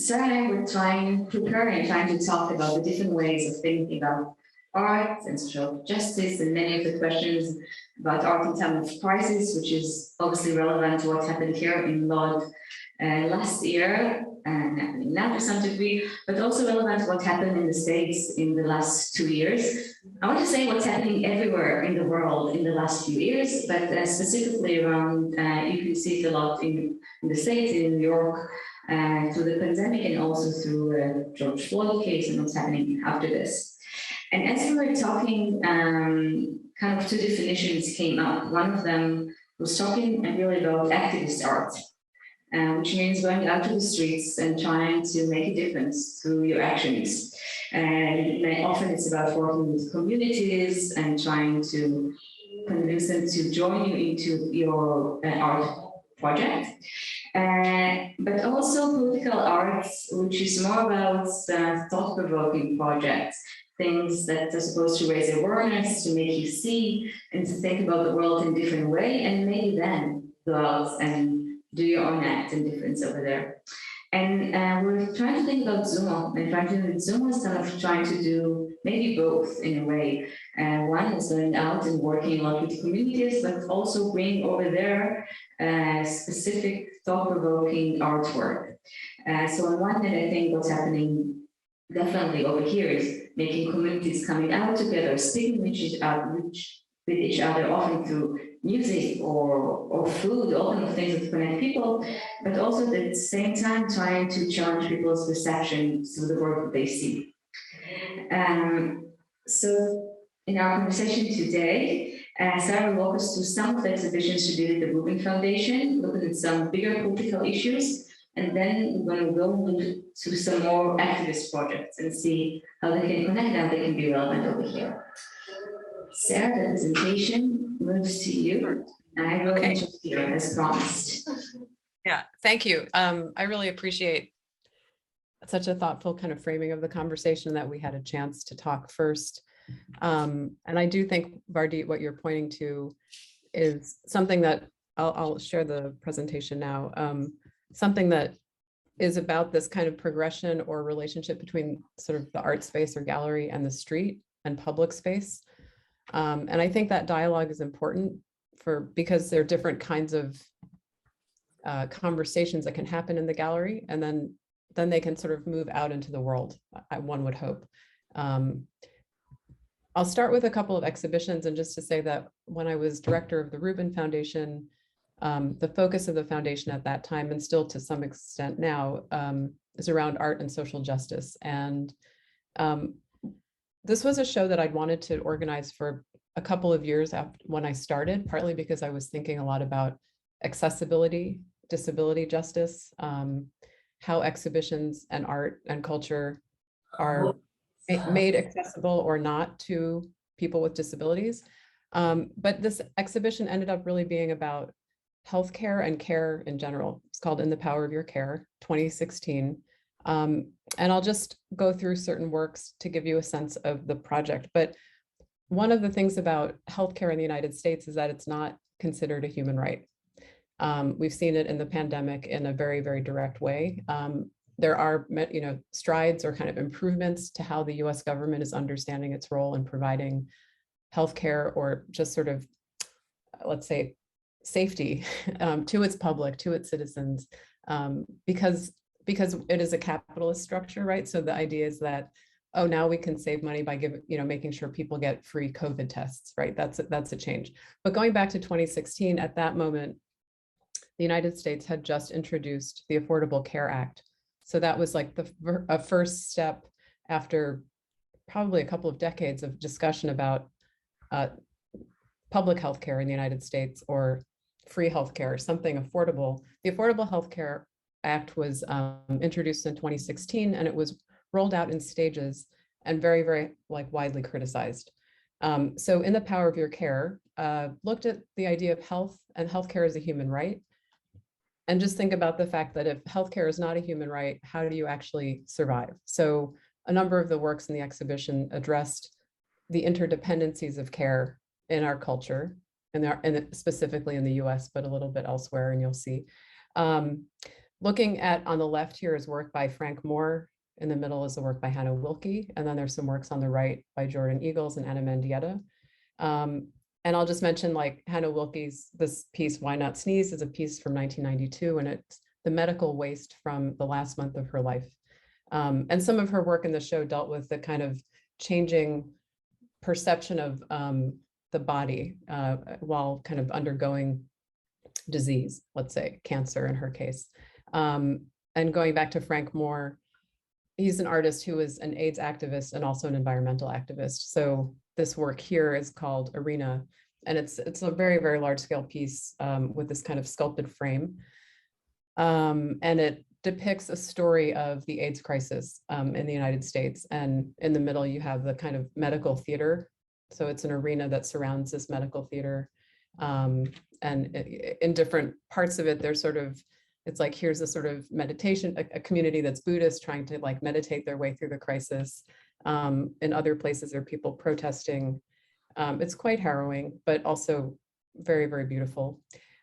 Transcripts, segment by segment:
Sarah and I were preparing, trying to talk about the different ways of thinking about art and social justice, and many of the questions about art in times of crisis, which is obviously relevant to what happened here in Lod last year and happening now to some degree, but also relevant to what happened in the States in the last 2 years. I want to say what's happening everywhere in the world in the last few years, but specifically around, you can see it a lot in the States, in New York, through the pandemic, and also through George Floyd case and what's happening after this. And as we were talking, kind of two definitions came up. One of them was talking really about activist art, which means going out to the streets and trying to make a difference through your actions. And often it's about working with communities and trying to convince them to join you into your art project. But also political arts, which is more about thought-provoking projects, things that are supposed to raise awareness, to make you see and to think about the world in a different way, and maybe then go out and do your own act and difference over there. And we're trying to think about Zumu, and Zumu is kind of trying to do maybe both in a way. One is going out and working a lot with communities, but also bring over there specific thought-provoking artwork. So on one hand, I think what's happening definitely over here is making communities coming out together, speaking with each other, often through music or food, all kind of things that connect people, but also at the same time trying to challenge people's perception through the work that they see. So in our conversation today, Sara will walk us through some of the exhibitions she did at the Rubin Foundation, looking at some bigger political issues, and then we're going to go to some more activist projects and see how they can connect and how they can be relevant over here. Sarah, the presentation moves to you, and I will interfere as promised. Yeah, thank you. I really appreciate such a thoughtful kind of framing of the conversation, that we had a chance to talk first. And I do think, Vardit, what you're pointing to is something that I'll share the presentation now. Something that is about this kind of progression or relationship between sort of the art space or gallery and the street and public space. And I think that dialogue is important because there are different kinds of conversations that can happen in the gallery, and then they can sort of move out into the world, one would hope. I'll start with a couple of exhibitions, and just to say that when I was director of the Rubin Foundation, the focus of the foundation at that time, and still to some extent now, is around art and social justice. And this was a show that I'd wanted to organize for a couple of years after when I started, partly because I was thinking a lot about accessibility, disability justice, how exhibitions and art and culture are made accessible or not to people with disabilities. But this exhibition ended up really being about healthcare and care in general. It's called In the Power of Your Care, 2016. And I'll just go through certain works to give you a sense of the project. But one of the things about healthcare in the United States is that it's not considered a human right. We've seen it in the pandemic in a very, very direct way. There are, strides or kind of improvements to how the US government is understanding its role in providing healthcare, or just sort of, let's say, safety to its public, to its citizens, because it is a capitalist structure, right? So the idea is that, oh, now we can save money by making sure people get free COVID tests, right? That's a change. But going back to 2016, at that moment, the United States had just introduced the Affordable Care Act. So that was like a first step after probably a couple of decades of discussion about public health care in the United States, or free healthcare, something affordable. The Affordable Health Care Act was introduced in 2016, and it was rolled out in stages and very, very widely criticized. So In the Power of Your Care looked at the idea of health and healthcare as a human right. And just think about the fact that if healthcare is not a human right, how do you actually survive? So a number of the works in the exhibition addressed the interdependencies of care in our culture, and specifically in the US, but a little bit elsewhere, and you'll see. Looking at on the left here is work by Frank Moore. In the middle is the work by Hannah Wilke. And then there's some works on the right by Jordan Eagles and Anna Mendieta. And I'll just mention like Hannah Wilke's, this piece, Why Not Sneeze, is a piece from 1992, and it's the medical waste from the last month of her life. And some of her work in the show dealt with the kind of changing perception of the body while kind of undergoing disease, let's say cancer in her case. And going back to Frank Moore, he's an artist who is an AIDS activist and also an environmental activist. So this work here is called Arena, and it's a very, very large scale piece with this kind of sculpted frame. And it depicts a story of the AIDS crisis in the United States. And in the middle, you have the kind of medical theater. So it's an arena that surrounds this medical theater. And in different parts of it, there's sort of, it's like, here's a sort of meditation, a community that's Buddhist trying to like meditate their way through the crisis. In other places, there are people protesting. It's quite harrowing, but also very, very beautiful.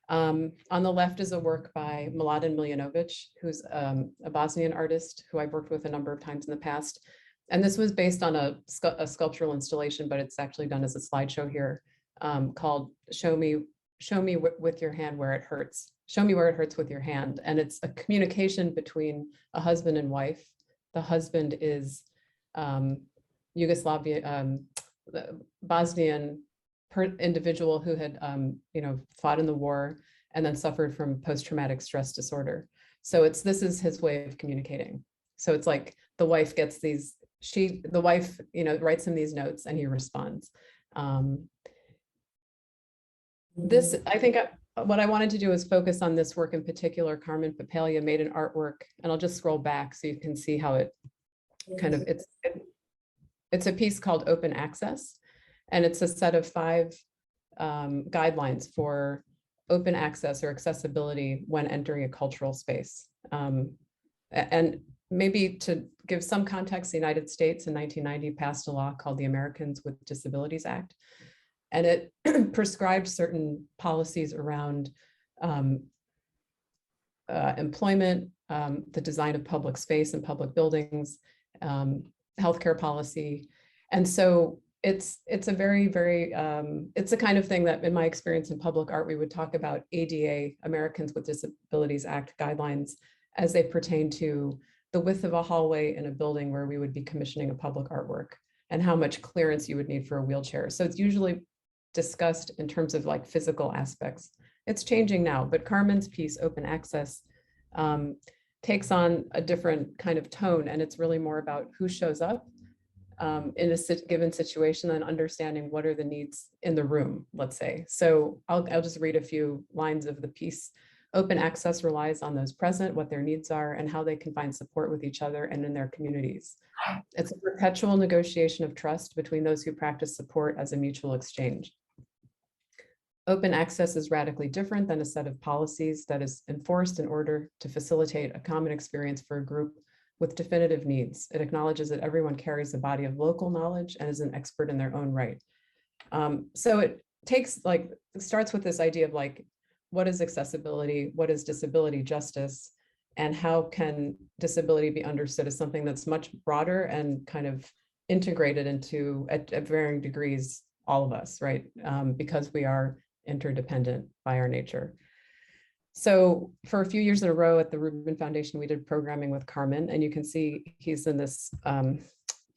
On the left is a work by Mladen Miljanovic, who's a Bosnian artist who I've worked with a number of times in the past. And this was based on a sculptural installation, but it's actually done as a slideshow here, called Show Me with Your Hand Where It Hurts. Show me where it hurts with your hand. And it's a communication between a husband and wife. The husband is Bosnian individual who had fought in the war and then suffered from post-traumatic stress disorder. So this is his way of communicating. So it's like the wife gets these, the wife writes him these notes and he responds. I think what I wanted to do is focus on this work in particular. Carmen Papalia made an artwork, and I'll just scroll back so you can see how it kind of, it's a piece called Open Access, and it's a set of 5 guidelines for open access or accessibility when entering a cultural space. And maybe to give some context, the United States in 1990 passed a law called the Americans with Disabilities Act. And it prescribed certain policies around employment, the design of public space and public buildings, healthcare policy. And so it's a very, very, it's the kind of thing that in my experience in public art, we would talk about ADA, Americans with Disabilities Act guidelines, as they pertain to the width of a hallway in a building where we would be commissioning a public artwork and how much clearance you would need for a wheelchair. So it's usually discussed in terms of like physical aspects. It's changing now, but Carmen's piece, Open Access, takes on a different kind of tone, and it's really more about who shows up in a given situation and understanding what are the needs in the room, let's say. So I'll just read a few lines of the piece. Open access relies on those present, what their needs are, and how they can find support with each other and in their communities. It's a perpetual negotiation of trust between those who practice support as a mutual exchange. Open access is radically different than a set of policies that is enforced in order to facilitate a common experience for a group with definitive needs. It acknowledges that everyone carries a body of local knowledge and is an expert in their own right. So it starts with this idea of like, what is accessibility? What is disability justice? And how can disability be understood as something that's much broader and kind of integrated into, at varying degrees, all of us, right? Because we are interdependent by our nature. So for a few years in a row at the Rubin Foundation, we did programming with Carmen, and you can see he's in this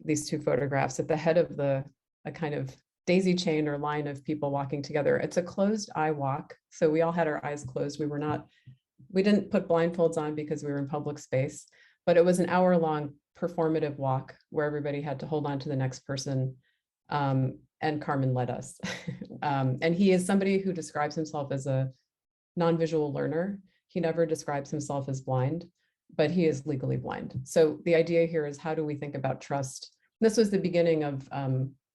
these 2 photographs at the head of a kind of daisy chain or line of people walking together. It's a closed eye walk. So we all had our eyes closed. We didn't put blindfolds on because we were in public space, but it was an hour-long performative walk where everybody had to hold on to the next person. And Carmen led us. And he is somebody who describes himself as a non-visual learner. He never describes himself as blind, but he is legally blind. So the idea here is, how do we think about trust? This was the beginning of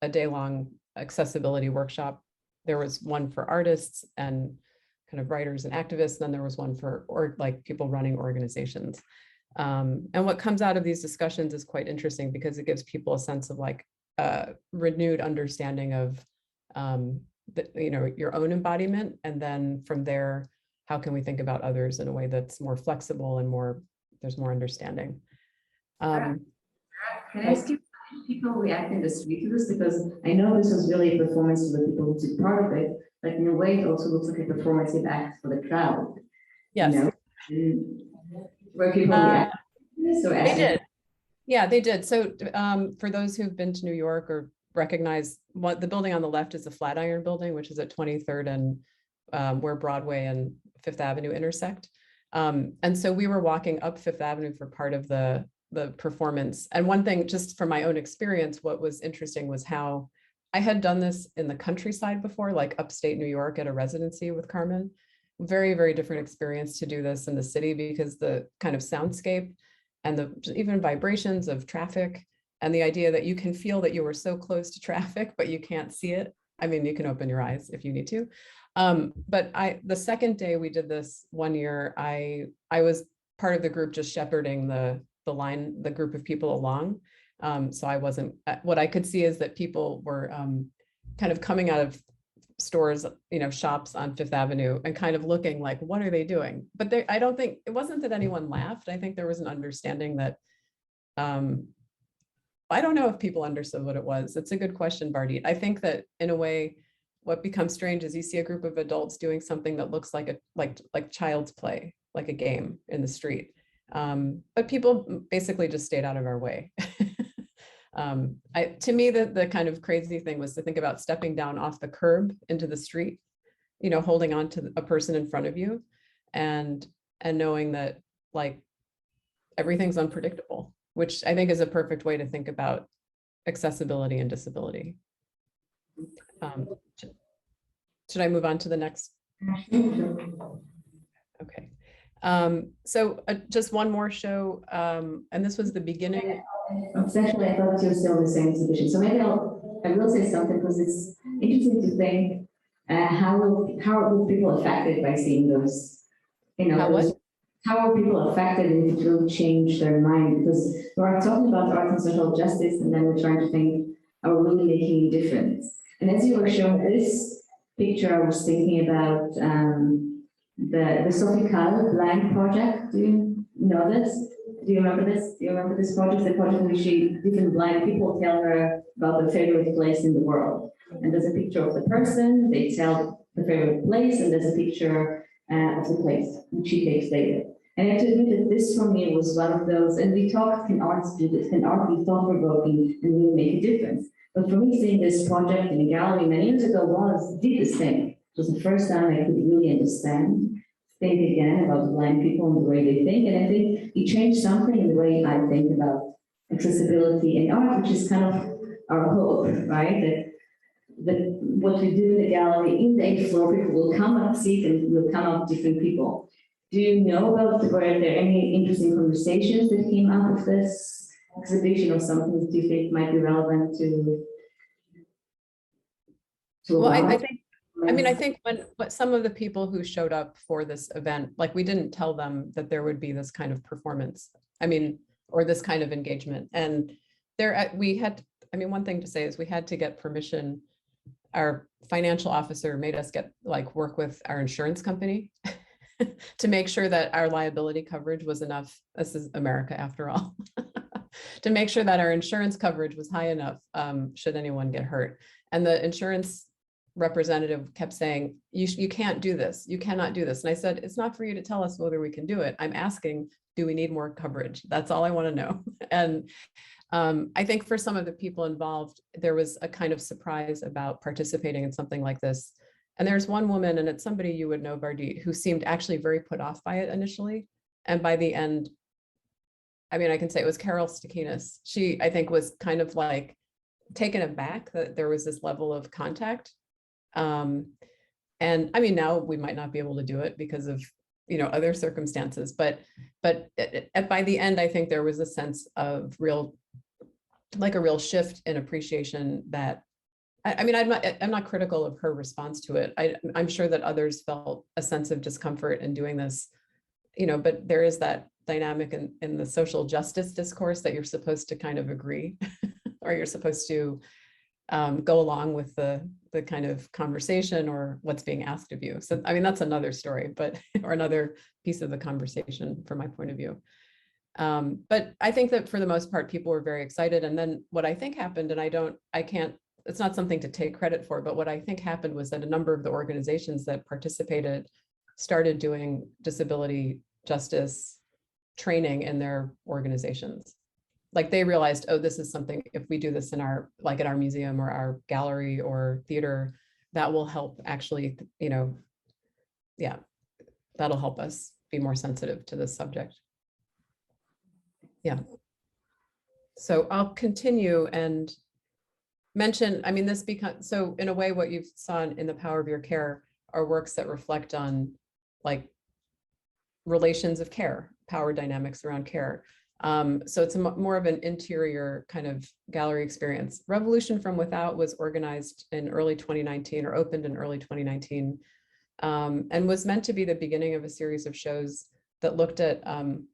a day-long accessibility workshop. There was one for artists and kind of writers and activists. Then there was one for people running organizations. And what comes out of these discussions is quite interesting because it gives people a sense of like renewed understanding of your own embodiment, and then from there how can we think about others in a way that's more flexible and there's more understanding. Can I ask you, how did people react in the street to this? Because I know this was really a performance for the people who took part of it, but in a way it also looks like a performative act for the crowd. Yes. You know? Where people react to this or they did. Yeah, they did. So for those who've been to New York or recognize what the building on the left is the Flatiron Building, which is at 23rd and where Broadway and Fifth Avenue intersect. And so we were walking up Fifth Avenue for part of the performance. And one thing, just from my own experience, what was interesting was how I had done this in the countryside before, like upstate New York at a residency with Carmen. Very, very different experience to do this in the city because the kind of soundscape and the even vibrations of traffic and the idea that you can feel that you were so close to traffic, but you can't see it. I mean, you can open your eyes if you need to. But the second day we did this one year, I was part of the group just shepherding the group of people along. So I wasn't, what I could see is that people were kind of coming out of stores, shops on Fifth Avenue and kind of looking like, what are they doing? But I don't think, it wasn't that anyone laughed. I think there was an understanding that, I don't know if people understood what it was. It's a good question, Vardit. I think that in a way, what becomes strange is you see a group of adults doing something that looks like child's play, like a game in the street. But people basically just stayed out of our way. To me, the kind of crazy thing was to think about stepping down off the curb into the street, holding on to a person in front of you and knowing that like everything's unpredictable, which I think is a perfect way to think about accessibility and disability. Should I move on to the next? Okay. So just one more show, and this was the beginning. Actually, I thought you were still in the same exhibition. So maybe I will say something because it's interesting to think how are people affected by seeing those, how are people affected and if it will change their mind? Because we're talking about art and social justice, and then we're trying to think, are we really making a difference? And as you were showing this picture, I was thinking about the Sophie Kahl Blank project. Do you know this? Do you remember this? Do you remember this project? The project in which different blind people tell her about their favorite place in the world. And there's a picture of the person, they tell the favorite place, and there's a picture of the place which she takes later. And I have to admit that this for me was one of those, and we talk, can arts do this? Can art be thought-provoking and really make a difference? But for me, seeing this project in a gallery many years ago did the same. It was the first time I could really understand, think again about blind people and the way they think. And I think it changed something in the way I think about accessibility in art, which is kind of our hope, right? That what we do in the gallery, in the 8th floor, people will come up, see it, and will come up different people. Do you know about, were there any interesting conversations that came out of this exhibition or something that you think might be relevant to well, I think when some of the people who showed up for this event, like we didn't tell them that there would be this kind of performance, or this kind of engagement. And one thing to say is we had to get permission. Our financial officer made us work with our insurance company to make sure that our liability coverage was enough. This is America after all. To make sure that our insurance coverage was high enough should anyone get hurt. And the insurance representative kept saying, you can't do this. You cannot do this. And I said, it's not for you to tell us whether we can do it. I'm asking, do we need more coverage? That's all I want to know. And I think for some of the people involved, there was a kind of surprise about participating in something like this. And there's one woman, and it's somebody you would know, Vardit, who seemed actually very put off by it initially. And by the end, I can say it was Carol Stakinas. She, I think, was kind of like taken aback that there was this level of contact. And now we might not be able to do it because of, other circumstances, but by the end, I think there was a sense of a real shift in appreciation that, I'm not critical of her response to it. I'm sure that others felt a sense of discomfort in doing this, but there is that dynamic in the social justice discourse that you're supposed to kind of agree, or you're supposed to go along with the kind of conversation or what's being asked of you. So, I mean, that's another story, but, or another piece of the conversation from my point of view. But I think that for the most part, people were very excited. And then what I think happened, and it's not something to take credit for, but what I think happened was that a number of the organizations that participated started doing disability justice training in their organizations. Like they realized, oh, this is something, if we do this in our, like at our museum or our gallery or theater, that will help actually, you know, yeah, that'll help us be more sensitive to this subject. Yeah. So I'll continue and mention, I mean, this becomes, so in a way, what you saw in The Power of Your Care are works that reflect on like relations of care, power dynamics around care. So it's more of an interior kind of gallery experience. Revolution from Without was organized in early 2019 or opened in early 2019 and was meant to be the beginning of a series of shows that looked at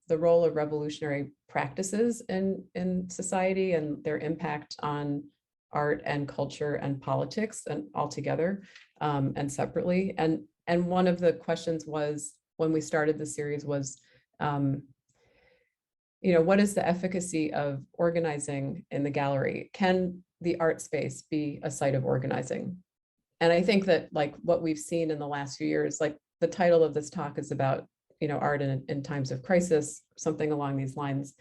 the role of revolutionary practices in society and their impact on art and culture and politics and altogether and separately. And one of the questions was, when we started the series was, you know, what is the efficacy of organizing in the gallery? Can the art space be a site of organizing? And I think that like what we've seen in the last few years, like the title of this talk is about, you know, art in times of crisis, something along these lines.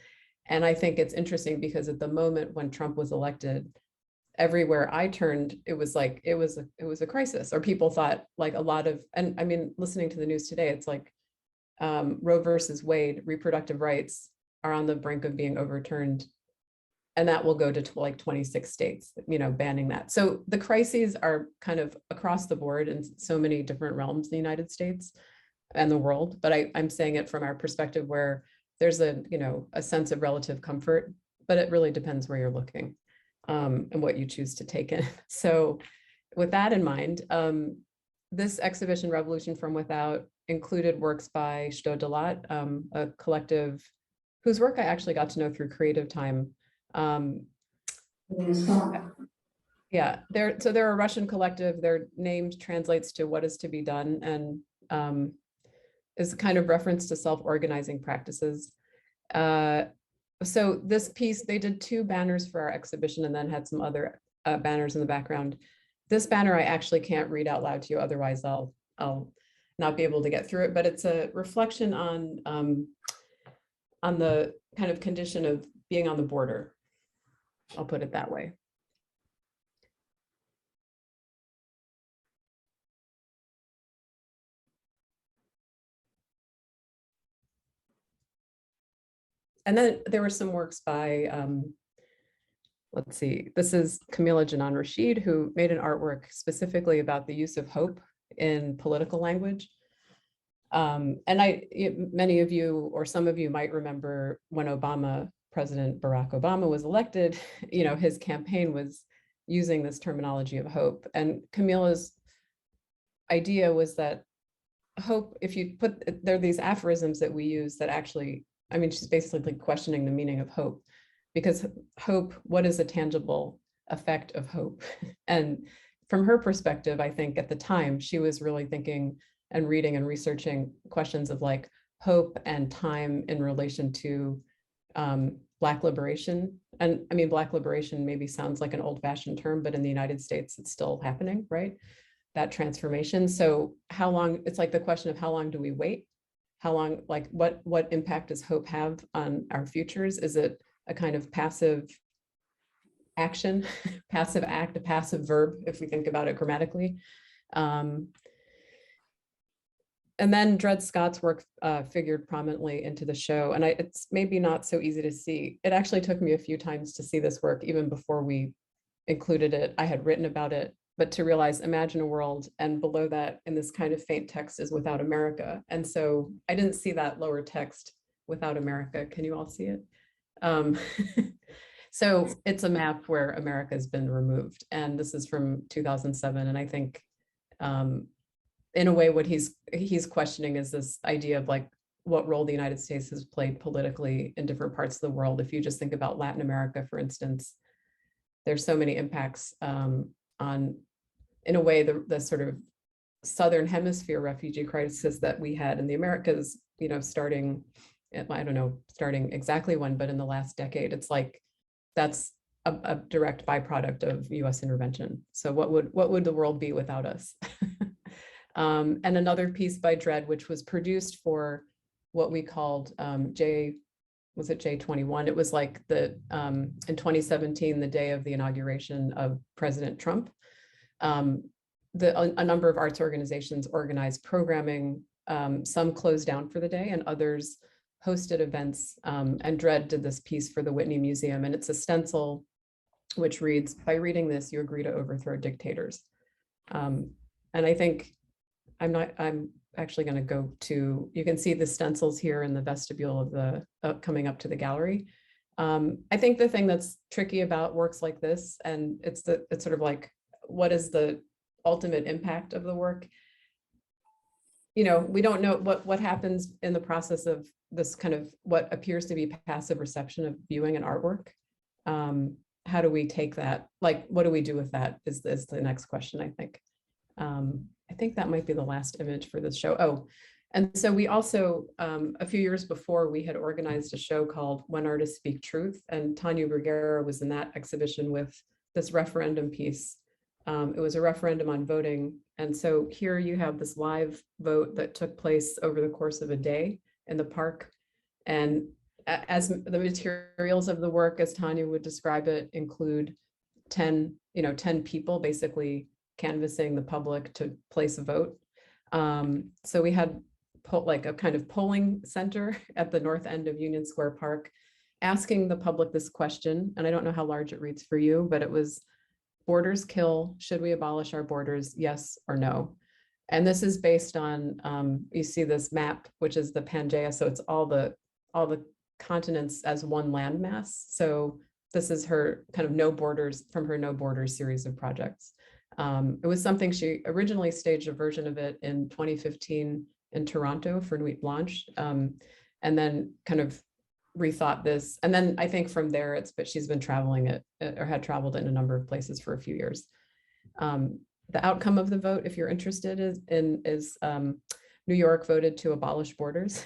And I think it's interesting because at the moment when Trump was elected, everywhere I turned, it was like, it was a crisis, or people thought like a lot of, and I mean, listening to the news today, it's like Roe versus Wade, reproductive rights are on the brink of being overturned. And that will go to like 26 states, you know, banning that. So the crises are kind of across the board in so many different realms in the United States and the world. But I'm saying it from our perspective where there's a, you know, a sense of relative comfort, but it really depends where you're looking and what you choose to take in. So with that in mind, this exhibition, Revolution from Without, included works by Sto Dalat, a collective whose work I actually got to know through Creative Time. Yeah, they're a Russian collective. Their name translates to what is to be done, and is a kind of reference to self-organizing practices. So this piece, they did 2 banners for our exhibition and then had some other banners in the background. This banner I actually can't read out loud to you, otherwise I'll not be able to get through it, but it's a reflection on the kind of condition of being on the border. I'll put it that way. And then there were some works by, let's see, this is Camila Janan Rashid, who made an artwork specifically about the use of hope in political language. And many of you, or some of you might remember when President Barack Obama was elected, you know, his campaign was using this terminology of hope. And Camila's idea was that hope, if you put, there are these aphorisms that we use that actually, I mean, she's basically questioning the meaning of hope, because hope, what is a tangible effect of hope? And from her perspective, I think at the time, she was really thinking and reading and researching questions of like hope and time in relation to Black liberation. And I mean, Black liberation maybe sounds like an old-fashioned term, but in the United States, it's still happening, right? That transformation. So how long, it's like the question of how long do we wait? How long, like what impact does hope have on our futures? Is it a kind of passive action, passive act, a passive verb, if we think about it grammatically? And then Dred Scott's work figured prominently into the show. And it's maybe not so easy to see. It actually took me a few times to see this work, even before we included it. I had written about it, but to realize, imagine a world, and below that in this kind of faint text is Without America. And so I didn't see that lower text, Without America. Can you all see it? So it's a map where America has been removed. And this is from 2007. And I think in a way, what he's questioning is this idea of like what role the United States has played politically in different parts of the world. If you just think about Latin America, for instance, there's so many impacts on, in a way, the sort of Southern Hemisphere refugee crisis that we had in the Americas, you know, starting, I don't know, starting exactly when, but in the last decade, it's like, that's a direct byproduct of US intervention. So what would the world be without us? And another piece by Dred, which was produced for what we called was it J21? It was like in 2017, the day of the inauguration of President Trump. A number of arts organizations organized programming. Some closed down for the day and others hosted events. And Dred did this piece for the Whitney Museum, and it's a stencil which reads, "By reading this, you agree to overthrow dictators." And I think I'm actually going to go to, you can see the stencils here in the vestibule of the coming up to the gallery. I think the thing that's tricky about works like this, and it's sort of like, what is the ultimate impact of the work? You know, we don't know what happens in the process of this kind of what appears to be passive reception of viewing an artwork. How do we take that? Like, what do we do with that is the next question, I think. I think that might be the last image for this show. Oh, and so we also, a few years before, we had organized a show called When Artists Speak Truth, and Tanya Bruguera was in that exhibition with this referendum piece. It was a referendum on voting. And so here you have this live vote that took place over the course of a day in the park. And as the materials of the work, as Tanya would describe it, include 10 people basically canvassing the public to place a vote. So we had like a kind of polling center at the north end of Union Square Park, asking the public this question, and I don't know how large it reads for you, but it was, borders kill, should we abolish our borders, yes or no? And this is based on, you see this map, which is the Pangaea, so it's all the continents as one landmass. So this is her kind of no borders, from her No Borders series of projects. It was something she originally staged a version of it in 2015 in Toronto for Nuit Blanche, and then kind of rethought this. And then I think from there, but she's been traveling it, or had traveled in a number of places for a few years. The outcome of the vote, if you're interested, is New York voted to abolish borders,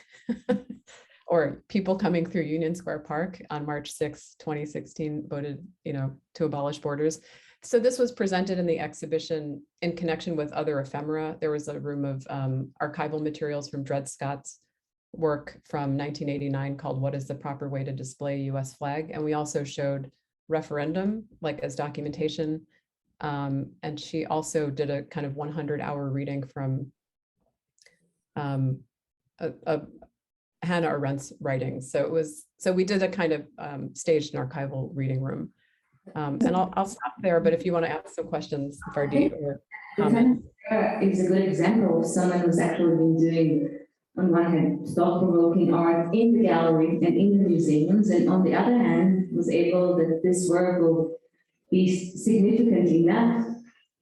or people coming through Union Square Park on March 6, 2016 voted, to abolish borders. So this was presented in the exhibition in connection with other ephemera. There was a room of archival materials from Dred Scott's work from 1989 called What is the Proper Way to Display a US Flag? And we also showed referendum, like as documentation. And she also did a kind of 100-hour reading from Hannah Arendt's writings. So we did a kind of staged and archival reading room. And I'll stop there, but if you want to ask some questions, Vardit, or comment. Is a good example of someone who's actually been doing, on one hand, thought-provoking art in the gallery and in the museums, and on the other hand, was able that this work will be significant enough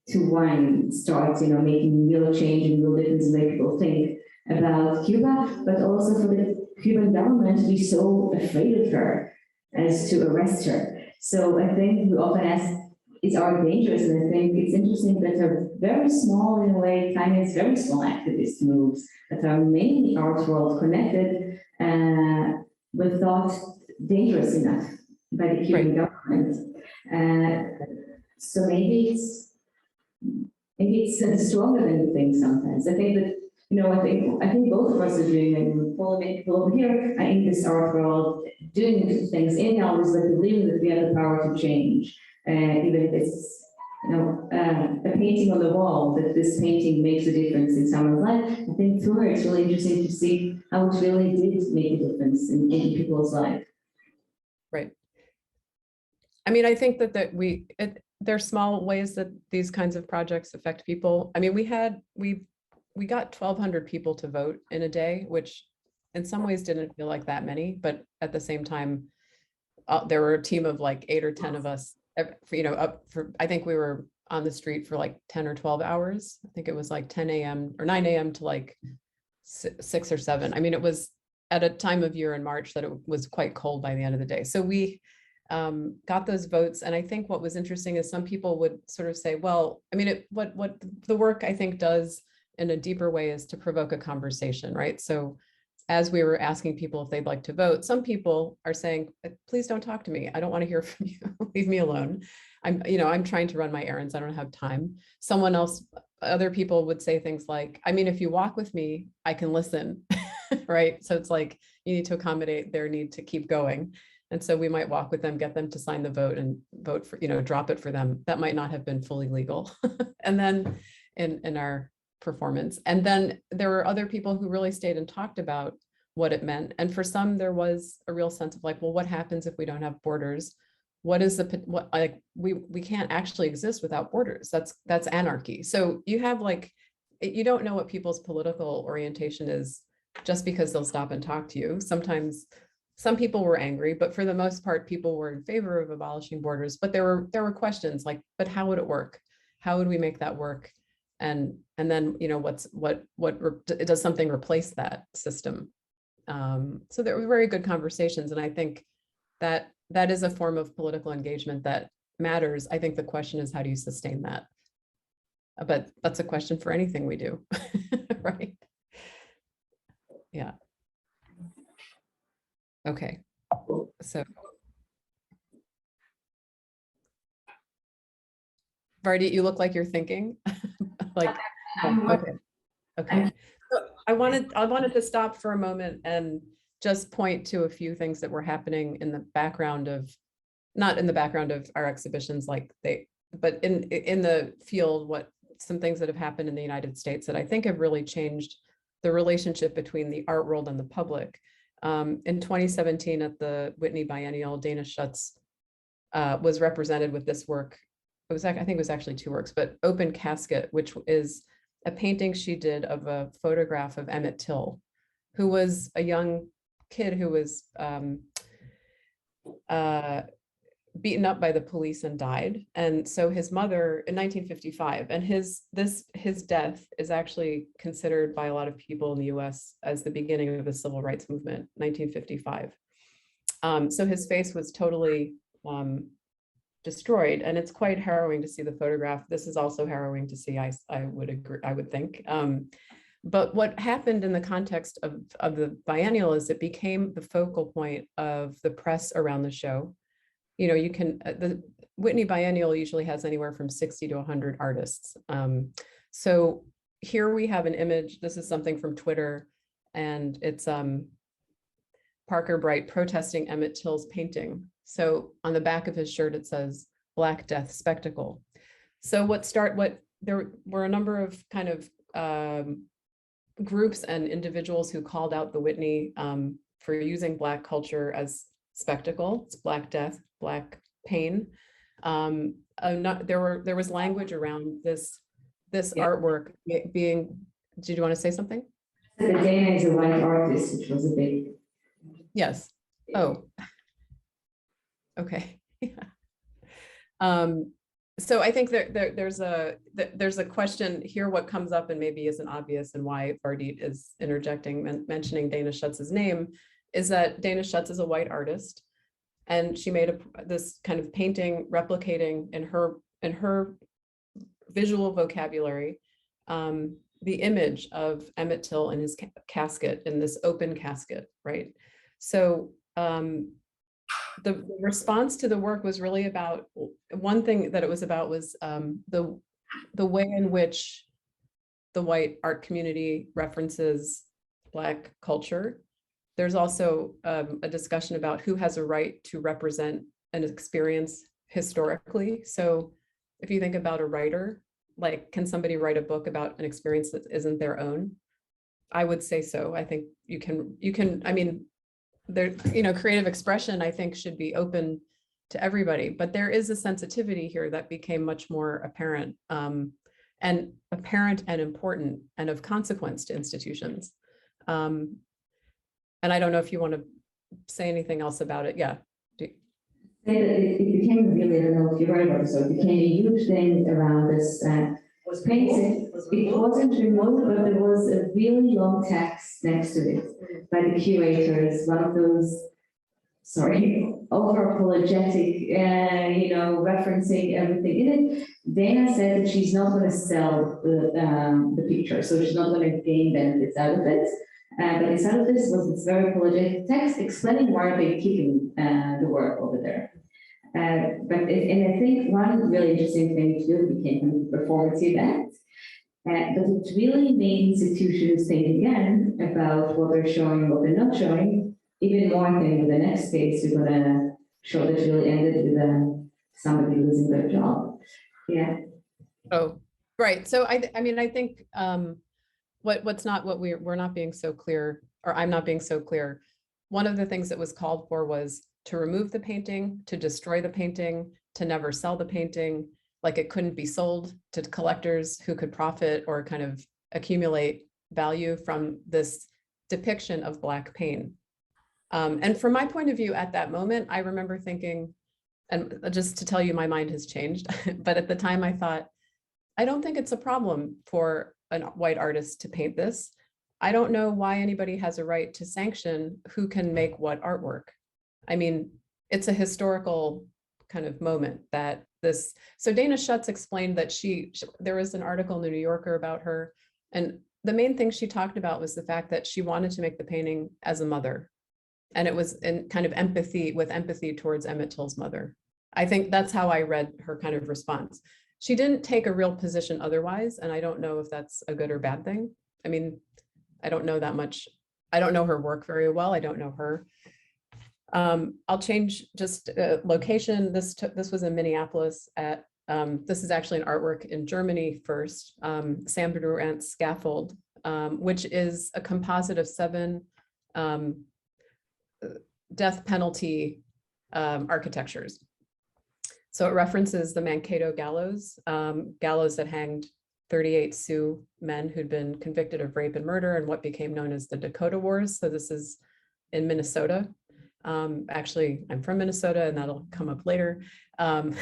to start, making real change and real difference in the way people think about Cuba, but also for the Cuban government to be so afraid of her as to arrest her. So I think we often ask, is art dangerous? And I think it's interesting that are very small, in a way, tiny, very small activist moves that are mainly art world connected, were thought dangerous enough by the Cuban government. So maybe it's stronger than you think sometimes. I think that, I think both of us are doing, and people over here are in this art world, doing things in galleries, but believing that we have the power to change. Even if it's, a painting on the wall, that this painting makes a difference in someone's life. I think through her, it's really interesting to see how it really did make a difference in people's life. Right. I mean, I think that there are small ways that these kinds of projects affect people. I mean, we got 1,200 people to vote in a day, which in some ways didn't feel like that many, but at the same time, there were a team of like 8 or 10 of us, I think we were on the street for like 10 or 12 hours. I think it was like 10 a.m. or 9 a.m. to like 6 or 7. I mean, it was at a time of year in March that it was quite cold by the end of the day. So we got those votes. And I think what was interesting is some people would sort of say, well, I mean, what the work I think does in a deeper way is to provoke a conversation, right? So as we were asking people if they'd like to vote, some people are saying, please don't talk to me. I don't want to hear from you. Leave me alone. I'm trying to run my errands. I don't have time. Other people would say things like, I mean, if you walk with me, I can listen, right? So it's like, you need to accommodate their need to keep going. And so we might walk with them, get them to sign the vote and vote for, drop it for them. That might not have been fully legal. And then in our performance. And then there were other people who really stayed and talked about what it meant. And for some, there was a real sense of like, well, what happens if we don't have borders? We can't actually exist without borders. That's anarchy. So you have you don't know what people's political orientation is just because they'll stop and talk to you. Sometimes some people were angry, but for the most part, people were in favor of abolishing borders. But there were questions like, but how would it work? How would we make that work? And then, does something replace that system? So there were very good conversations. And I think that is a form of political engagement that matters. I think the question is, how do you sustain that? But that's a question for anything we do, right? Yeah. Okay. So Vardit, you look like you're thinking. Okay. So I wanted to stop for a moment and just point to a few things that were happening in the background of, not in the background of our exhibitions, but in the field, some things that have happened in the United States that I think have really changed the relationship between the art world and the public. In 2017 at the Whitney Biennial, Dana Schutz was represented with this work. I think it was actually two works, but Open Casket, which is a painting she did of a photograph of Emmett Till, who was a young kid who was beaten up by the police and died. And so his mother in 1955, and his death is actually considered by a lot of people in the US as the beginning of the civil rights movement, 1955. So his face was totally destroyed, and it's quite harrowing to see the photograph. This is also harrowing to see, I would agree, I would think. But what happened in the context of the biennial is it became the focal point of the press around the show. The Whitney Biennial usually has anywhere from 60 to 100 artists. So here we have an image. This is something from Twitter, and it's Parker Bright protesting Emmett Till's painting. So on the back of his shirt, it says Black Death Spectacle. So there were a number of kind of groups and individuals who called out the Whitney for using Black culture as spectacle. It's Black Death, Black pain. There was language around this artwork being. Did you want to say something? Dana is a white artist, which was a big. Yes. Oh. Okay. So I think there's a question here. What comes up and maybe isn't obvious, and why Vardit is interjecting, mentioning Dana Schutz's name, is that Dana Schutz is a white artist, and she made this kind of painting replicating in her visual vocabulary the image of Emmett Till in his casket, in this open casket, right? So the response to the work was really about, one thing that it was about was the way in which the white art community references Black culture. There's also a discussion about who has a right to represent an experience historically. So if you think about a writer, can somebody write a book about an experience that isn't their own? I would say so. I think you can, I mean, creative expression, I think, should be open to everybody, but there is a sensitivity here that became much more apparent and important and of consequence to institutions. And I don't know if you want to say anything else about it. Yeah. It became really, I don't know if you heard about it, so it became a huge thing around this. Was painted. It wasn't remote, but there was a really long text next to it by the curators. One of those, sorry, over apologetic, referencing everything in it. Dana said that she's not going to sell the picture, so she's not going to gain benefits out of it. But inside of this was this very apologetic text explaining why they're keeping the work over there. And I think one really interesting thing to do became a performative act. But it really made institutions think again about what they're showing, what they're not showing. Even more, I think, with the next case, we're going to show that really ended with somebody losing their job. Yeah. Oh, right. So I think we're not being so clear, or I'm not being so clear. One of the things that was called for was to remove the painting, to destroy the painting, to never sell the painting, like it couldn't be sold to collectors who could profit or kind of accumulate value from this depiction of Black pain. And from my point of view at that moment, I remember thinking, and just to tell you, my mind has changed, but at the time I thought, I don't think it's a problem for a white artist to paint this. I don't know why anybody has a right to sanction who can make what artwork. I mean, it's a historical kind of moment that this, so Dana Schutz explained that there was an article in the New Yorker about her, and the main thing she talked about was the fact that she wanted to make the painting as a mother. And it was in kind of empathy towards Emmett Till's mother. I think that's how I read her kind of response. She didn't take a real position otherwise, and I don't know if that's a good or bad thing. I mean, I don't know that much. I don't know her work very well. I don't know her. I'll change just location. This was in Minneapolis at, this is actually an artwork in Germany first, Sam Durant's Scaffold, which is a composite of 7 death penalty architectures. So it references the Mankato gallows, gallows that hanged 38 Sioux men who'd been convicted of rape and murder and what became known as the Dakota Wars. So this is in Minnesota. Actually, I'm from Minnesota, and that'll come up later. But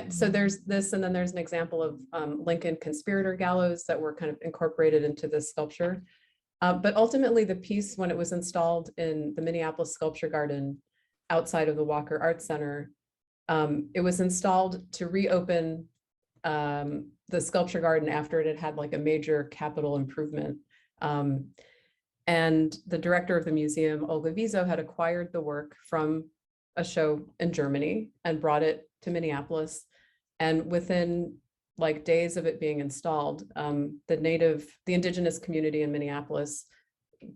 so there's this, and then there's an example of Lincoln conspirator gallows that were kind of incorporated into this sculpture. But ultimately, the piece, when it was installed in the Minneapolis Sculpture Garden outside of the Walker Arts Center, it was installed to reopen the sculpture garden after it had had like a major capital improvement. And the director of the museum, Olga Vizo, had acquired the work from a show in Germany and brought it to Minneapolis. And within like days of it being installed, the indigenous community in Minneapolis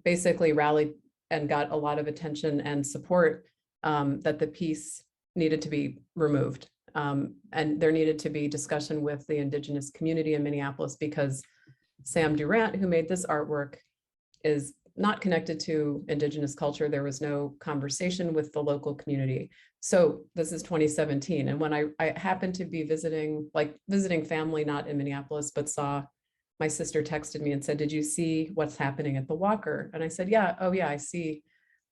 basically rallied and got a lot of attention and support that the piece needed to be removed. And there needed to be discussion with the indigenous community in Minneapolis, because Sam Durant, who made this artwork, is not connected to indigenous culture. There was no conversation with the local community. So this is 2017. And when I happened to be visiting family, not in Minneapolis, but saw my sister texted me and said, "Did you see what's happening at the Walker?" And I said, "Yeah, oh yeah, I see."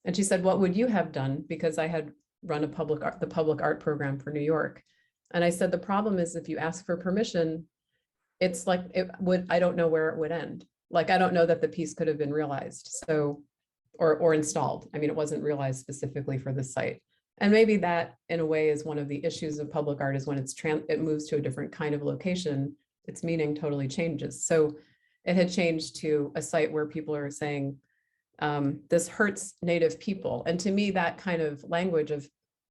And she said, "What would you have done?" Because I had run the public art program for New York. And I said, "The problem is if you ask for permission, it's like I don't know where it would end. Like, I don't know that the piece could have been realized, so, or installed. I mean, it wasn't realized specifically for this site. And maybe that, in a way, is one of the issues of public art, is when it moves to a different kind of location, its meaning totally changes. So it had changed to a site where people are saying, this hurts Native people. And to me, that kind of language of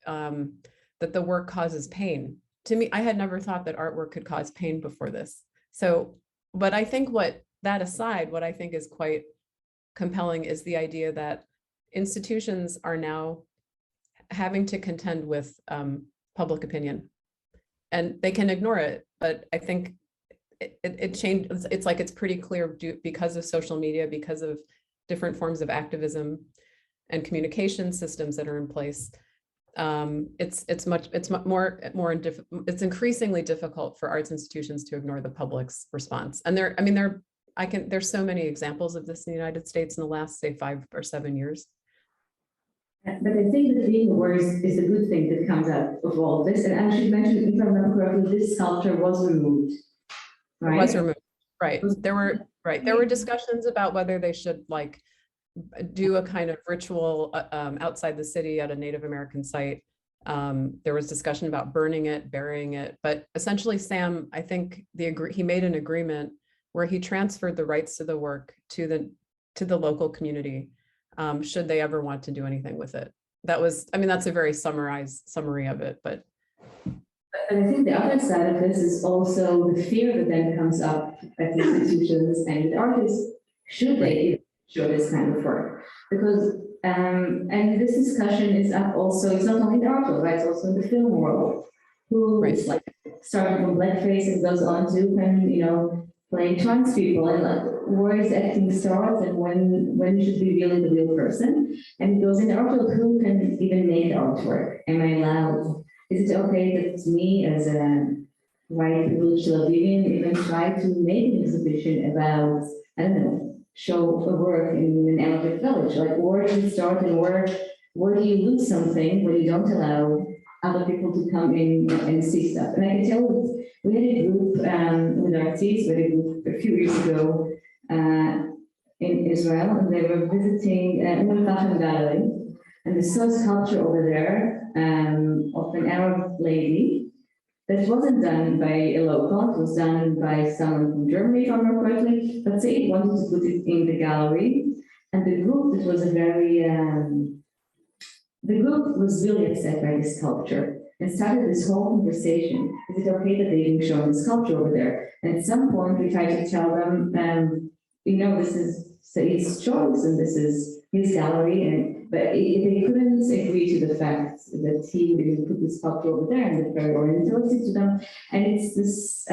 that the work causes pain, to me, I had never thought that artwork could cause pain before this. So, but I think that aside, what I think is quite compelling is the idea that institutions are now having to contend with public opinion, and they can ignore it. But I think it changed. It's like it's pretty clear because of social media, because of different forms of activism and communication systems that are in place. It's increasingly difficult for arts institutions to ignore the public's response. And there's so many examples of this in the United States in the last, say, 5 or 7 years. But I think that being aware is a good thing that comes out of all this. And I should mention, if I remember correctly, this sculpture was removed, right? It was removed, right. There were discussions about whether they should like do a kind of ritual outside the city at a Native American site. There was discussion about burning it, burying it, but essentially Sam, I think he made an agreement where he transferred the rights to the work to the local community, should they ever want to do anything with it. That was, I mean, that's a very summary of it, but. And I think the other side of this is also the fear that then comes up at institutions and with artists, should they show this kind of work? Because, and this discussion is up also, it's not only in the art world, right? It's also in the film world, who is like starting from blackface and goes on to, and, you know, playing trans people, and like, where is acting starts and when should be revealing the real person? And it goes in the art world, who can even make artwork? Am I allowed? Is it okay that me as a white privileged Tel Avivian even try to make an exhibition about, I don't know, show a work in an Arabic village? Like, where does it start and where do you lose something when you don't allow other people to come in and see stuff? And I can tell you, we had a group with artists, we had a group a few years ago in Israel, and they were visiting Umm Gallery, and they saw a sculpture over there of an Arab lady that wasn't done by a local, it was done by someone from Germany, if I remember correctly, but they wanted to put it in the gallery. And the group, that was a very, the group was really upset by this sculpture and started this whole conversation. Is it okay that they didn't show the sculpture over there? And at some point, we tried to tell them, you know, this is his choice and this is his gallery, but they couldn't agree to the fact that he didn't put this sculpture over there, and they're very orientalistic to them. And it's this,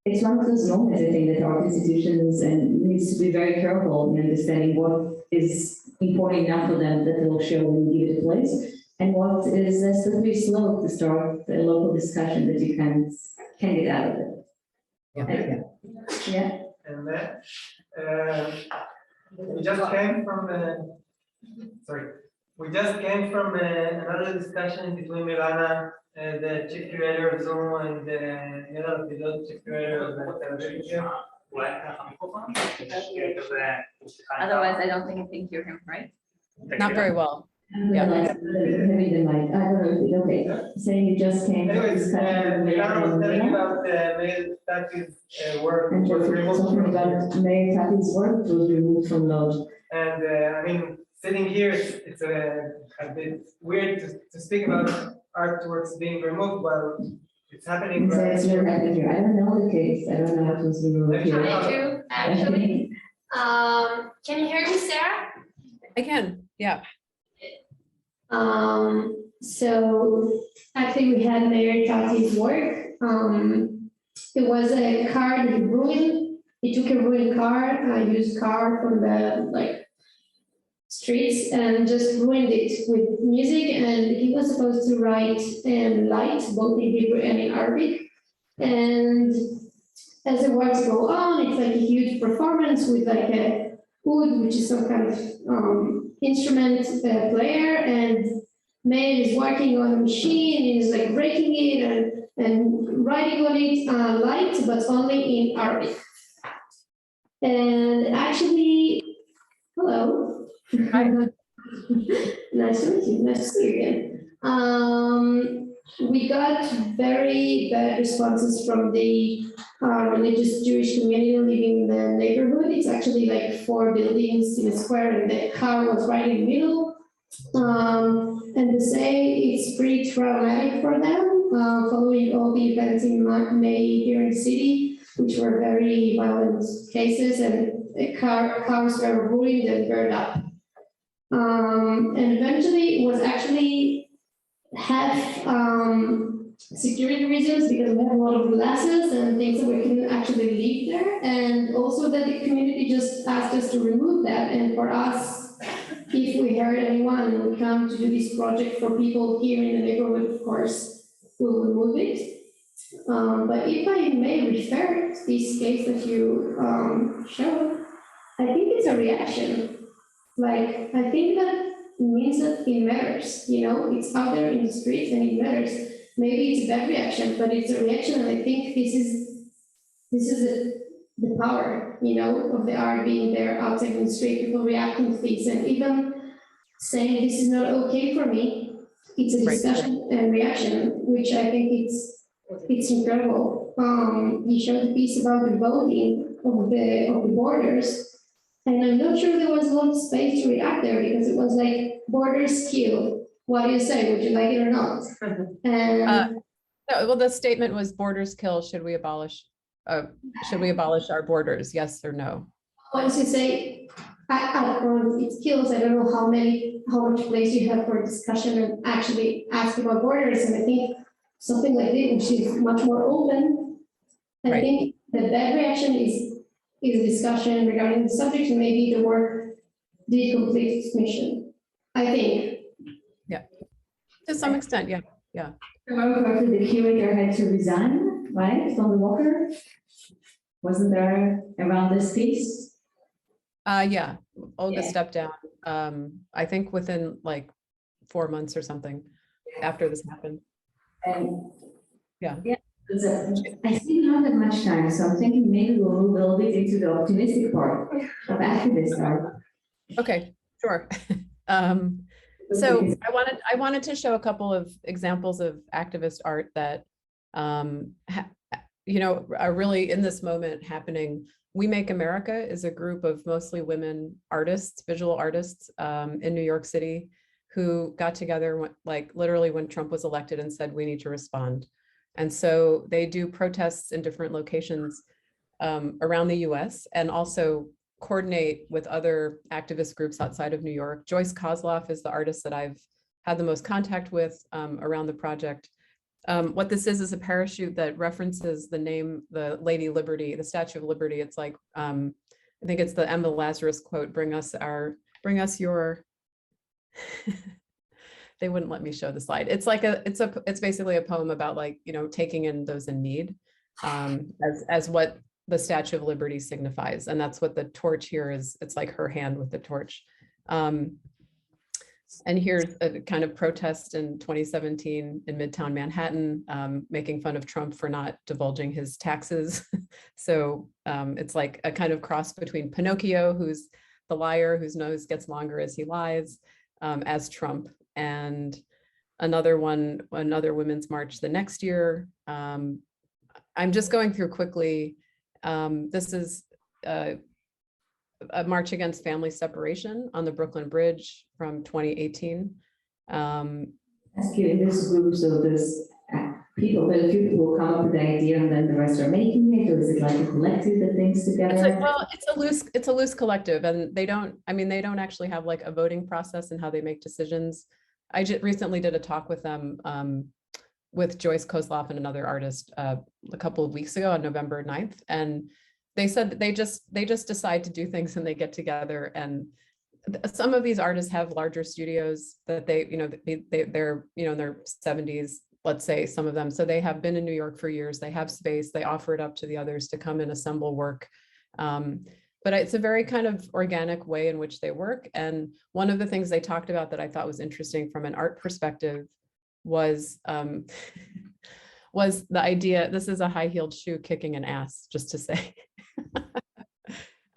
it's one of those moments, I think, that art institutions and needs to be very careful in understanding what is important enough for them that they'll show and give it a place, and what is a slippery slope to start a local discussion that you can't get out of it. Okay. Yeah. And we just came from another discussion between Mirana, the chief curator of Zumu, and the chief curator of the television. Otherwise, I don't think you can hear him, right? Not very well. Yeah. Okay. Saying you just came. Anyways, Mirana was telling about Meir Tati's work, And which was removed talking from about Meir Tati's work was removed from Lodge. And I mean, sitting here, it's a bit weird to speak about artworks being removed while it's happening. So it's not happening here. I don't know the case. I don't know how it was removed here. I do, actually. Can you hear me, Sarah? I can, yeah. So actually we had Meir Tati's work. It was a car that he ruined. He took a ruined car, a used car from the streets, and just ruined it with music. And he was supposed to write light, both in Hebrew and in Arabic. And as the works go on, it's like a huge performance with like a oud, which is some kind of instrument player, and Meir is working on a machine, is like breaking it and writing on it light, but only in Arabic. And actually, hello. Hi. Nice to meet you. Nice to see you again. We got very bad responses from the religious Jewish community living in the neighborhood. It's actually like 4 buildings in a square, and the car was right in the middle. And they say it's pretty traumatic for them, following all the events in May here in the city, which were very violent cases, and cars were ruined and burned up. And eventually it was actually half security reasons, because we have a lot of glasses and things that we couldn't actually leave there, and also that the community just asked us to remove that. And for us, if we heard anyone would come to do this project for people here in the neighborhood, of course, we'll remove it. But if I may refer to this case that you showed, I think it's a reaction. Like, I think that means that it matters, you know, it's out there in the streets and it matters. Maybe it's a bad reaction, but it's a reaction, and I think this is the power, you know, of the art being there outside in the street, people reacting to these, and even saying this is not okay for me. It's a Right. discussion and reaction, which I think it's incredible. You showed a piece about the voting of the borders, and I'm not sure there was a lot of space to react there because it was like borders kill. What do you say? Would you like it or not? And No, well, the statement was borders kill. Should we abolish our borders? Yes or no? once you say, I don't know, it kills, I don't know how much place you have for discussion and actually ask about borders. And I think something like this, which is much more open, I Right. think the bad reaction is a discussion regarding the subject, and maybe the work did complete its mission. I think. To some extent, yeah. Remember correctly, the curator had to resign, right, from the Walker? Wasn't there around this piece? Yeah, Olga Yeah. stepped down, I think within like 4 months or something after this happened. And Yeah. I still don't have much time, so I'm thinking maybe we'll move a little bit into the optimistic part of activist art. Okay, sure. So I wanted to show a couple of examples of activist art that you know, are really in this moment happening. We Make America is a group of mostly women artists, visual artists in New York City, who got together like literally when Trump was elected and said, we need to respond. And so they do protests in different locations around the US, and also coordinate with other activist groups outside of New York. Joyce Kozloff is the artist that I've had the most contact with around the project. What this is a parachute that references the name, the Lady Liberty, the Statue of Liberty. It's like, I think it's the Emma Lazarus quote, bring us your, they wouldn't let me show the slide. It's like it's basically a poem about like, you know, taking in those in need as what the Statue of Liberty signifies. And that's what the torch here is. It's like her hand with the torch. And here's a kind of protest in 2017 in Midtown Manhattan, making fun of Trump for not divulging his taxes. So it's like a kind of cross between Pinocchio, who's the liar whose nose gets longer as he lies, as Trump, and another women's march the next year. I'm just going through quickly. This is a march against family separation on the Brooklyn Bridge from 2018. Ask you in this group, so there's people, there are a few people who come up with the idea and then the rest are making it, or is it like a collective that thinks together? It's a loose collective, and they don't actually have like a voting process and how they make decisions. I just recently did a talk with them with Joyce Kozloff and another artist a couple of weeks ago on November 9th. And they said that they just decide to do things and they get together. And some of these artists have larger studios that they're, you know, in their 70s, let's say, some of them. So they have been in New York for years. They have space. They offer it up to the others to come and assemble work. But it's a very kind of organic way in which they work. And one of the things they talked about that I thought was interesting from an art perspective was the idea, this is a high-heeled shoe kicking an ass, just to say.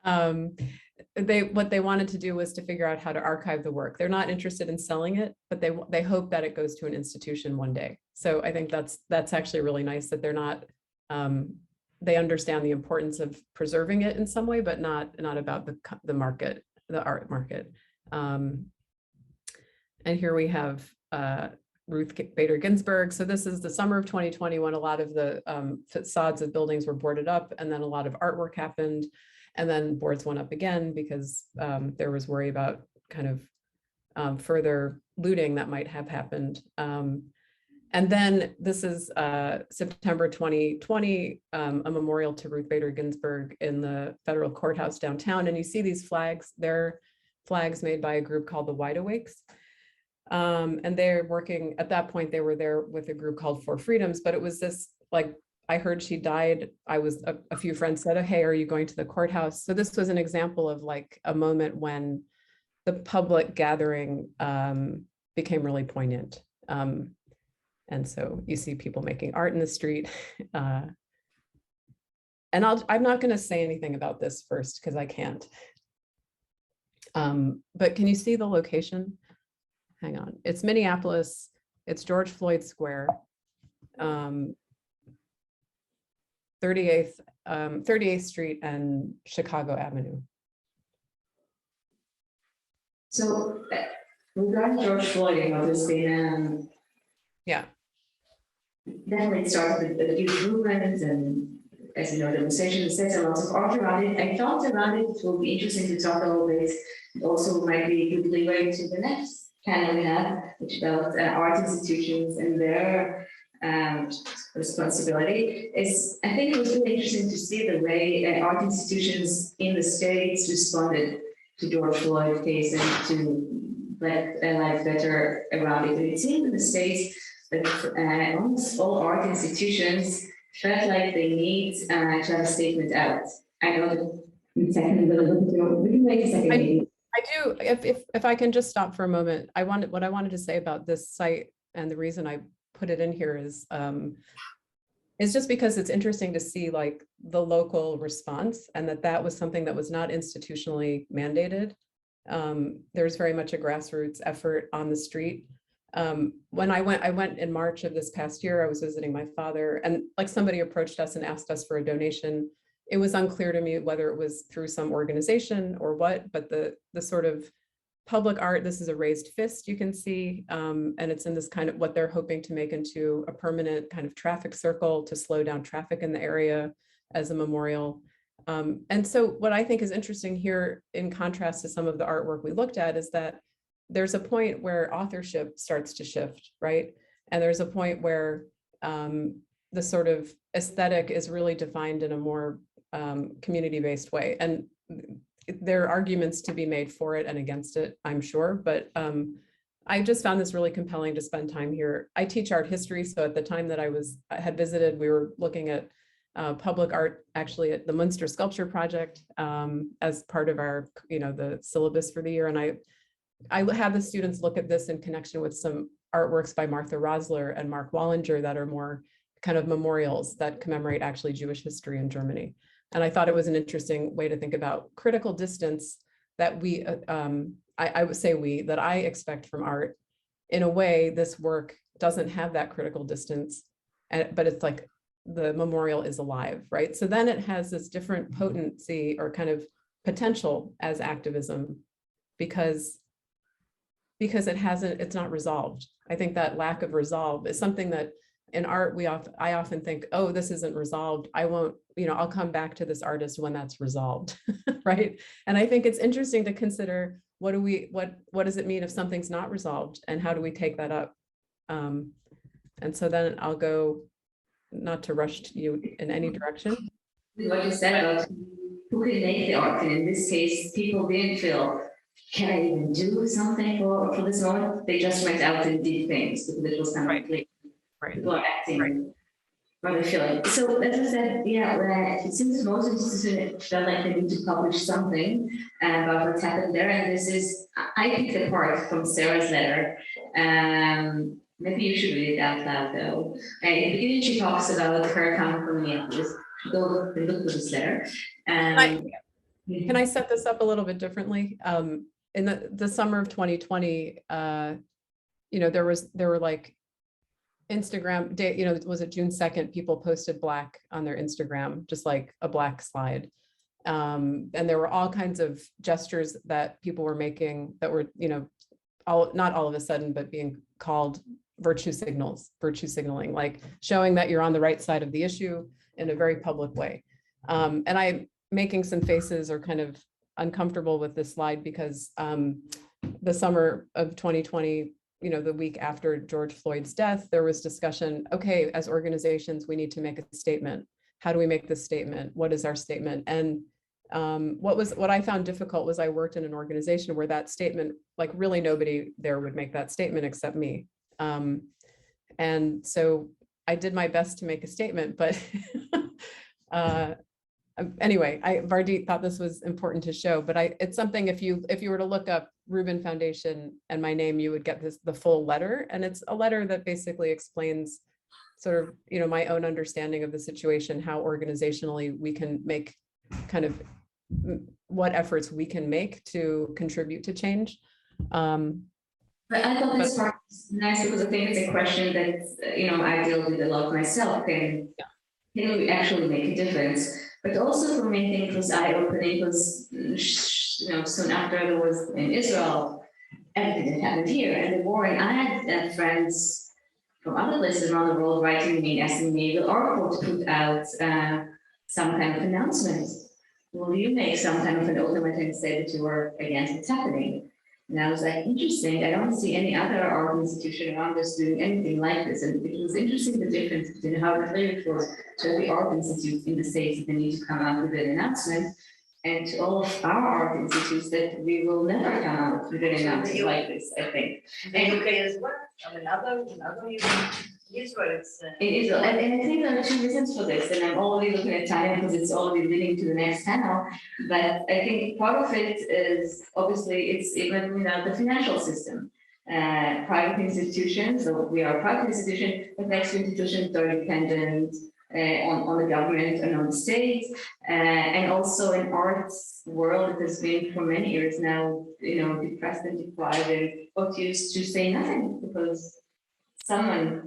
What they wanted to do was to figure out how to archive the work. They're not interested in selling it, but they hope that it goes to an institution one day. So I think that's actually really nice that they're not, they understand the importance of preserving it in some way, but not about the market, the art market. And here we have Ruth Bader Ginsburg. So this is the summer of 2020 when a lot of the facades of buildings were boarded up, and then a lot of artwork happened, and then boards went up again because there was worry about kind of further looting that might have happened. And then this is September 2020, a memorial to Ruth Bader Ginsburg in the federal courthouse downtown. And you see these flags, they're flags made by a group called the Wide Awakes. And they're working, at that point, they were there with a group called For Freedoms, but it was this, like, I heard she died. A few friends said, oh, hey, are you going to the courthouse? So this was an example of like a moment when the public gathering became really poignant. And so you see people making art in the street. And I'm not going to say anything about this first because I can't. But can you see the location? Hang on. It's Minneapolis. It's George Floyd Square, 38th Street and Chicago Avenue. So regarding George Floyd, obviously, Yeah. definitely it started with the youth movement and, as you know, demonstrations, there's a lot of art around it. I thought around it will be interesting to talk a little bit. It also might be a good leeway to the next panel we have, which about art institutions and their responsibility. I think it was really interesting to see the way art institutions in the States responded to George Floyd case and to let life better around it. And it seemed in the States that almost all art institutions felt like they need to have a statement out. I know that in a second I'm going to look at your, we can wait a second. I do, if I can just stop for a moment, what I wanted to say about this site, and the reason I put it in here is just because it's interesting to see like the local response, and that was something that was not institutionally mandated. There's very much a grassroots effort on the street. When I went in March of this past year, I was visiting my father, and like somebody approached us and asked us for a donation. It was unclear to me whether it was through some organization or what, but the sort of public art, this is a raised fist you can see, and it's in this kind of what they're hoping to make into a permanent kind of traffic circle to slow down traffic in the area as a memorial. And so what I think is interesting here, in contrast to some of the artwork we looked at, is that there's a point where authorship starts to shift, right? And there's a point where the sort of aesthetic is really defined in a more community-based way. And there are arguments to be made for it and against it, I'm sure, but I just found this really compelling to spend time here. I teach art history, so at the time that I had visited, we were looking at public art actually at the Munster Sculpture Project as part of our, the syllabus for the year. And I had the students look at this in connection with some artworks by Martha Rosler and Mark Wallinger that are more kind of memorials that commemorate actually Jewish history in Germany. And I thought it was an interesting way to think about critical distance that I would say that I expect from art. In a way, this work doesn't have that critical distance, but it's like the memorial is alive, right? So then it has this different potency or kind of potential as activism because it's not resolved. I think that lack of resolve is something that in art, I often think, oh, this isn't resolved. I won't, I'll come back to this artist when that's resolved, right? And I think it's interesting to consider what does it mean if something's not resolved, and how do we take that up? And so then I'll go, not to rush you in any direction. What you said about who can make the art, and in this case, people didn't feel, can I even do something for this moment? They just went out and did things because it was kind of like, people are acting, rather feeling. So as I said, it seems most institutions felt like they need to publish something about what's happened there. And this is, I picked a part from Sarah's letter. Maybe you should read it out loud though. And in the beginning, she talks about her coming from Minneapolis. Go look for this letter. Can I set this up a little bit differently? In the summer of 2020, there were like Instagram day, was it June 2nd? People posted black on their Instagram, just like a black slide. And there were all kinds of gestures that people were making that were, not all of a sudden, but being called virtue signaling, like showing that you're on the right side of the issue in a very public way. And I'm making some faces or kind of uncomfortable with this slide because the summer of 2020, the week after George Floyd's death, there was discussion, okay, as organizations, we need to make a statement. How do we make this statement? What is our statement? And what I found difficult was I worked in an organization where that statement, like really nobody there would make that statement except me. And so I did my best to make a statement, but anyway, Vardit thought this was important to show, but it's something, if you were to look up Rubin Foundation and my name, you would get the full letter. And it's a letter that basically explains sort of, my own understanding of the situation, how organizationally we can make kind of what efforts we can make to contribute to change. But I thought this part was nice because I think it's a question that, I deal with a lot myself. Can we actually make a difference? But also for me, I think it was eye-opening because, soon after there was in Israel, everything that happened here and the war, and I had friends from other places around the world writing me, asking me, will our court put out some kind of announcement? Will you make some kind of an ultimatum and say that you are against what's happening? And I was like, interesting. I don't see any other art institution around us doing anything like this. And it was interesting the difference between how clear it was to every art institute in the States that they need to come out with an announcement, and to all of our art institutes that we will never come out with an announcement like this, I think. The UK as well, I mean, other Israel, it's. In Israel, and I think there are two reasons for this, and I'm already looking at time because it's already leading to the next panel. But I think part of it is obviously it's even the financial system. Private institutions, so we are a private institution, but next institutions are dependent on the government and on the state, and also in arts world that has been for many years now, depressed and deprived, and what used to say nothing because someone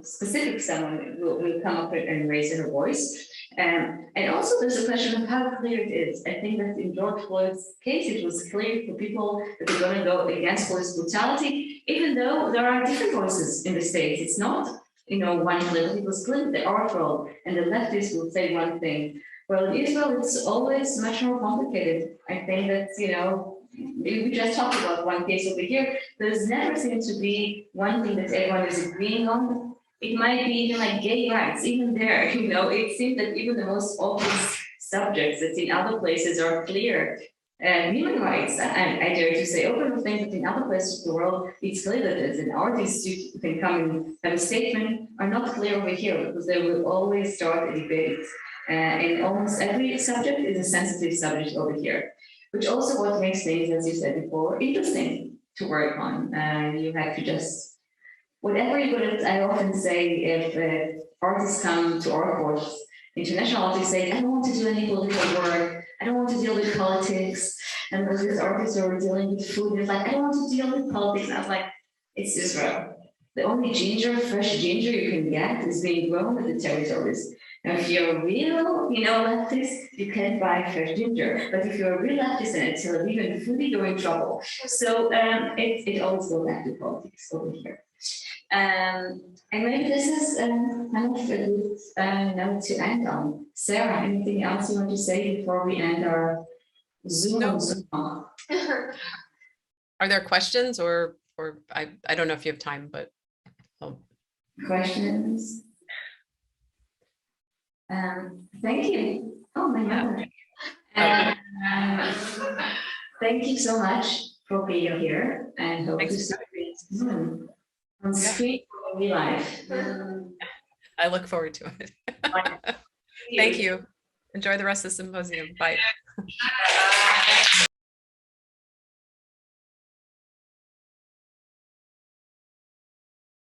will come up and raise their voice. And also there's a question of how clear it is. I think that in George Floyd's case, it was clear for people that they're going to go against police brutality, even though there are different voices in the States. It's not, one clear. It was clear the art world and the leftists will say one thing. Well, in Israel, it's always much more complicated. I think that, we just talked about one case over here. There's never seems to be one thing that everyone is agreeing on. It might be even like gay rights, even there, it seems that even the most obvious subjects that in other places are clear. Human rights, I dare to say, open things that in other places of the world, it's clear that as an artist, you can come and have a statement, are not clear over here because they will always start a debate. And almost every subject is a sensitive subject over here, which also what makes things, as you said before, interesting to work on. You have to just, whatever you're good at, I often say, if artists come to our course, international artists say, I don't want to do any political work, I don't want to deal with politics. And there's these artists who are dealing with food, they're like, I don't want to deal with politics. And I was like, it's Israel. The only fresh ginger you can get is being grown in the territories. Now, if you're a real, leftist, you can't buy fresh ginger. But if you're a real leftist and it's Tel Aviv and foodie, you're in trouble. So it always goes back to politics over here. And maybe this is kind of a good note to end on. Sarah, anything else you want to say before we end our Zoom? No. Are there questions or I don't know if you have time, but questions? Thank you. Oh my God. Thank you so much for being here and hope to see you on screen or in real life. I look forward to it. Thank you. Enjoy the rest of the symposium. Bye.